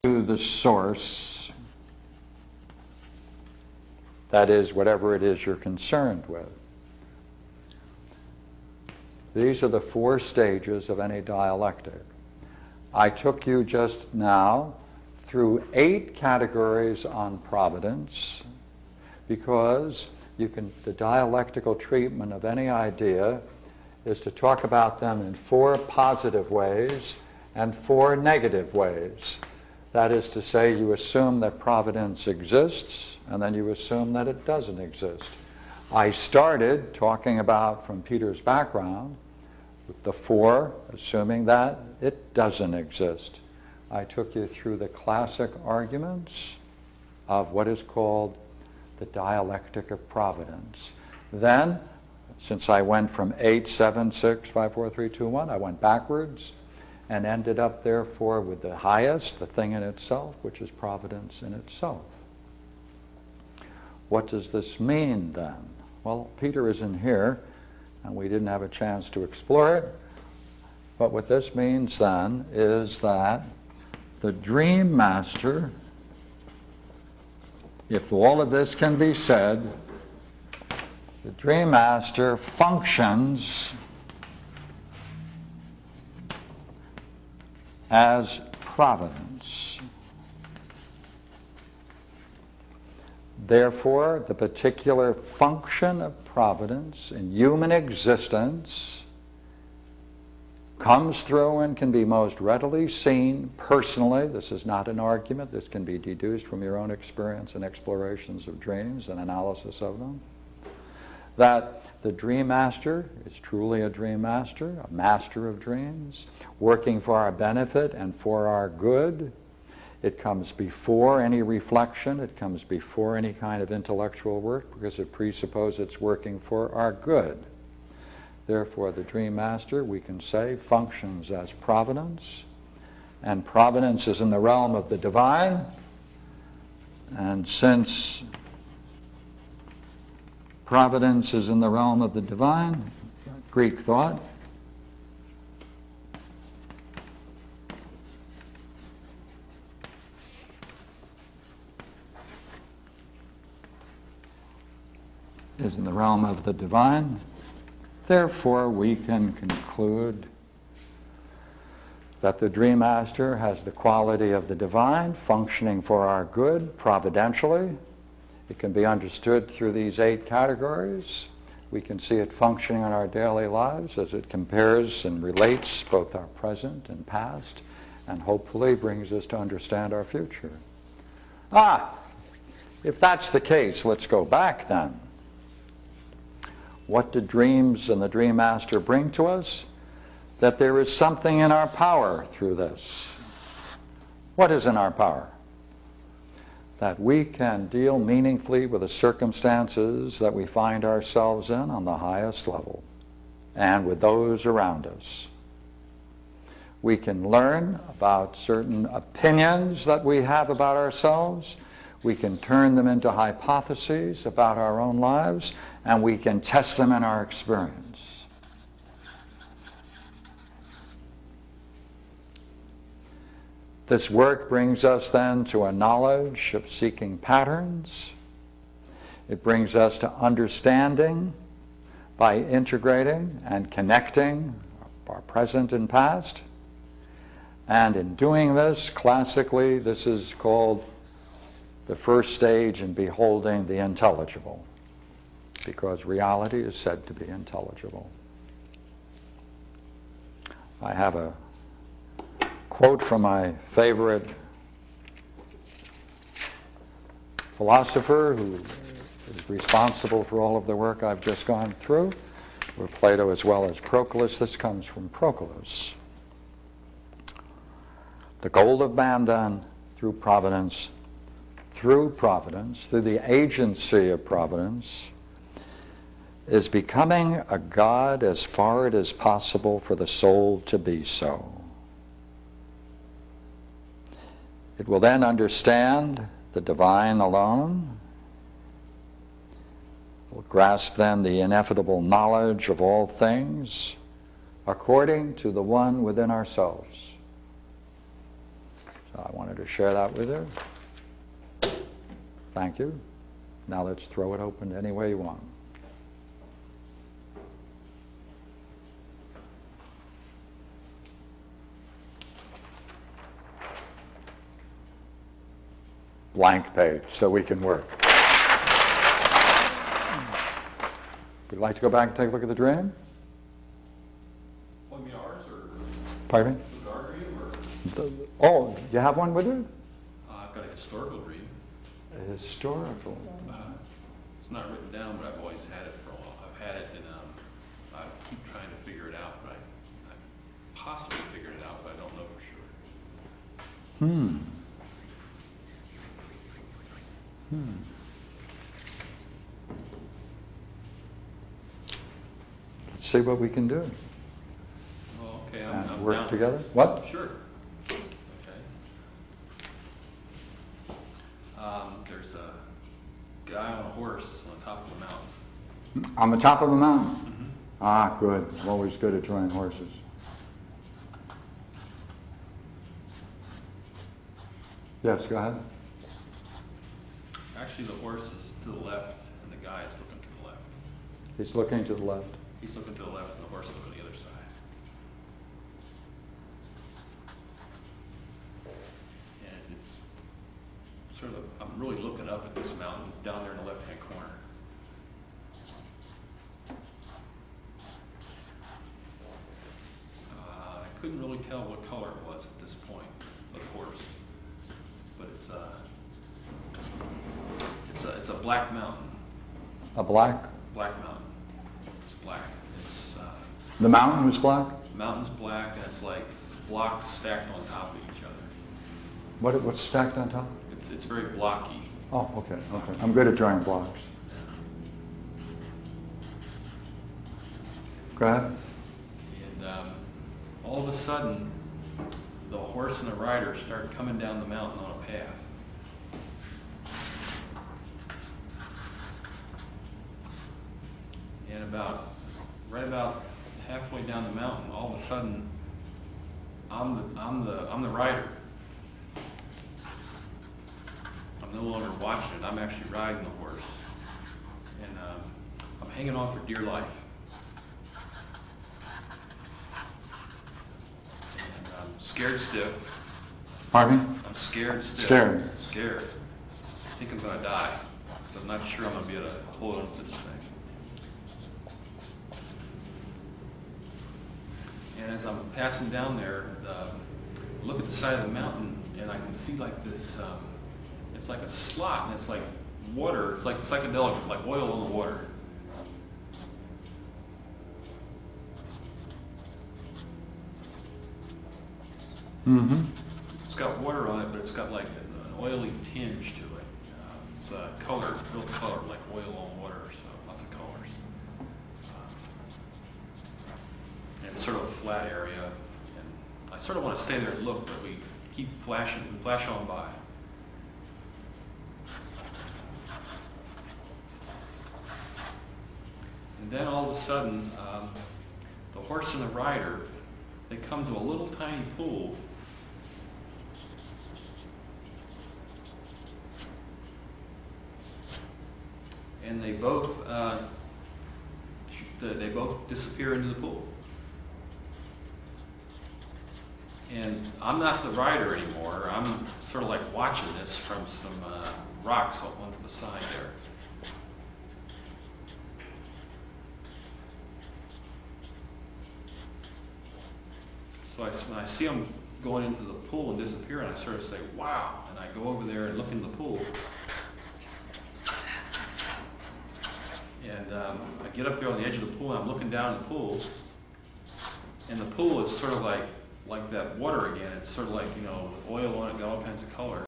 to the source, that is, whatever it is you're concerned with. These are the 4 stages of any dialectic. I took you just now through 8 categories on providence, because the dialectical treatment of any idea is to talk about them in 4 positive ways and 4 negative ways. That is to say, you assume that providence exists, and then you assume that it doesn't exist. I started talking about, from Peter's background, with the 4, assuming that it doesn't exist. I took you through the classic arguments of what is called the dialectic of providence. Then, since I went from 8, 7, 6, 5, 4, 3, 2, 1, I went backwards and ended up, therefore, with the highest, the thing in itself, which is providence in itself. What does this mean, then? Well, Peter isn't here, and we didn't have a chance to explore it. But what this means, then, is that the dream master, if all of this can be said, the dream master functions as providence. Therefore, the particular function of providence in human existence comes through and can be most readily seen personally. This is not an argument. This can be deduced from your own experience and explorations of dreams and analysis of them. That the dream master is truly a dream master, a master of dreams, working for our benefit and for our good. It comes before any reflection. It comes before any kind of intellectual work, because it presupposes it's working for our good. Therefore, the dream master, we can say, functions as providence, and providence is in the realm of the divine. And since providence is in the realm of the divine, Greek thought, is in the realm of the divine, therefore we can conclude that the dream master has the quality of the divine, functioning for our good providentially. It can be understood through these 8 categories. We can see it functioning in our daily lives as it compares and relates both our present and past, and hopefully brings us to understand our future. If that's the case, let's go back then. What do dreams and the dream master bring to us? That there is something in our power through this. What is in our power? That we can deal meaningfully with the circumstances that we find ourselves in on the highest level, and with those around us. We can learn about certain opinions that we have about ourselves. We can turn them into hypotheses about our own lives, and we can test them in our experience. This work brings us then to a knowledge of seeking patterns. It brings us to understanding by integrating and connecting our present and past. And in doing this, classically, this is called the first stage in beholding the intelligible, because reality is said to be intelligible. I have a quote from my favorite philosopher who is responsible for all of the work I've just gone through, with Plato as well as Proclus. This comes from Proclus. The goal of man, then, through providence, through the agency of providence, is becoming a God as far as it is possible for the soul to be so. It will then understand the divine alone, will grasp then the ineffable knowledge of all things according to the one within ourselves. So I wanted to share that with you. Thank you. Now let's throw it open any way you want. Blank page, so we can work. Would you like to go back and take a look at the dream? Well, you mean ours, or Pardon me? was it our dream, or? Oh, you have one with you? I've got a historical dream. A historical. It's not written down, but I've always had it for a while. I've had it, and I keep trying to figure it out, but I possibly figured it out, but I don't know for sure. Let's see what we can do. Well, okay, And I'm work down. together. What? Sure. Okay. There's a guy on a horse on top of a mountain. On the top of a mountain? Mm-hmm. Ah, good. I'm always good at drawing horses. Yes, go ahead. Actually, the horse is to the left, and the guy is looking to the left. He's looking to the left. He's looking to the left, and the horse is looking to the other side. And it's sort of, I'm really looking up at this mountain down there in the left-hand corner. I couldn't really tell what color it was at this point, the horse, but it's a black mountain. A black? Black mountain. It's black. It's The mountain was black? the mountain's black, and it's like blocks stacked on top of each other. What's stacked on top? It's very blocky. Oh, okay, okay. I'm good at drawing blocks. Go ahead. And all of a sudden, the horse and the rider start coming down the mountain on a path. And right about halfway down the mountain, all of a sudden, I'm the rider. I'm no longer watching it. I'm actually riding the horse, and I'm hanging on for dear life. And I'm scared stiff. Pardon me? I'm scared stiff. Scared. Scared. I think I'm going to die, but I'm not sure I'm going to be able to hold on to this thing. And as I'm passing down there, look at the side of the mountain, and I can see like this, it's like a slot, and it's like water. It's like psychedelic, like oil in the water. Mm-hmm. It's got water on it, but it's got like an oily tinge to it. It's a color, it's real color, like oil on water, so lots of colors. And it's sort of a flat area, and I sort of want to stay there and look, but we keep flashing, we flash on by. And then all of a sudden, the horse and the rider, they come to a little tiny pool. And they both disappear into the pool. And I'm not the rider anymore. I'm sort of like watching this from some rocks up onto the side there. So when I see them going into the pool and disappearing, I sort of say, wow, and I go over there and look in the pool. And I get up there on the edge of the pool, and I'm looking down in the pool, and the pool is sort of like that water again. It's sort of like, you know, with oil on it, got all kinds of color.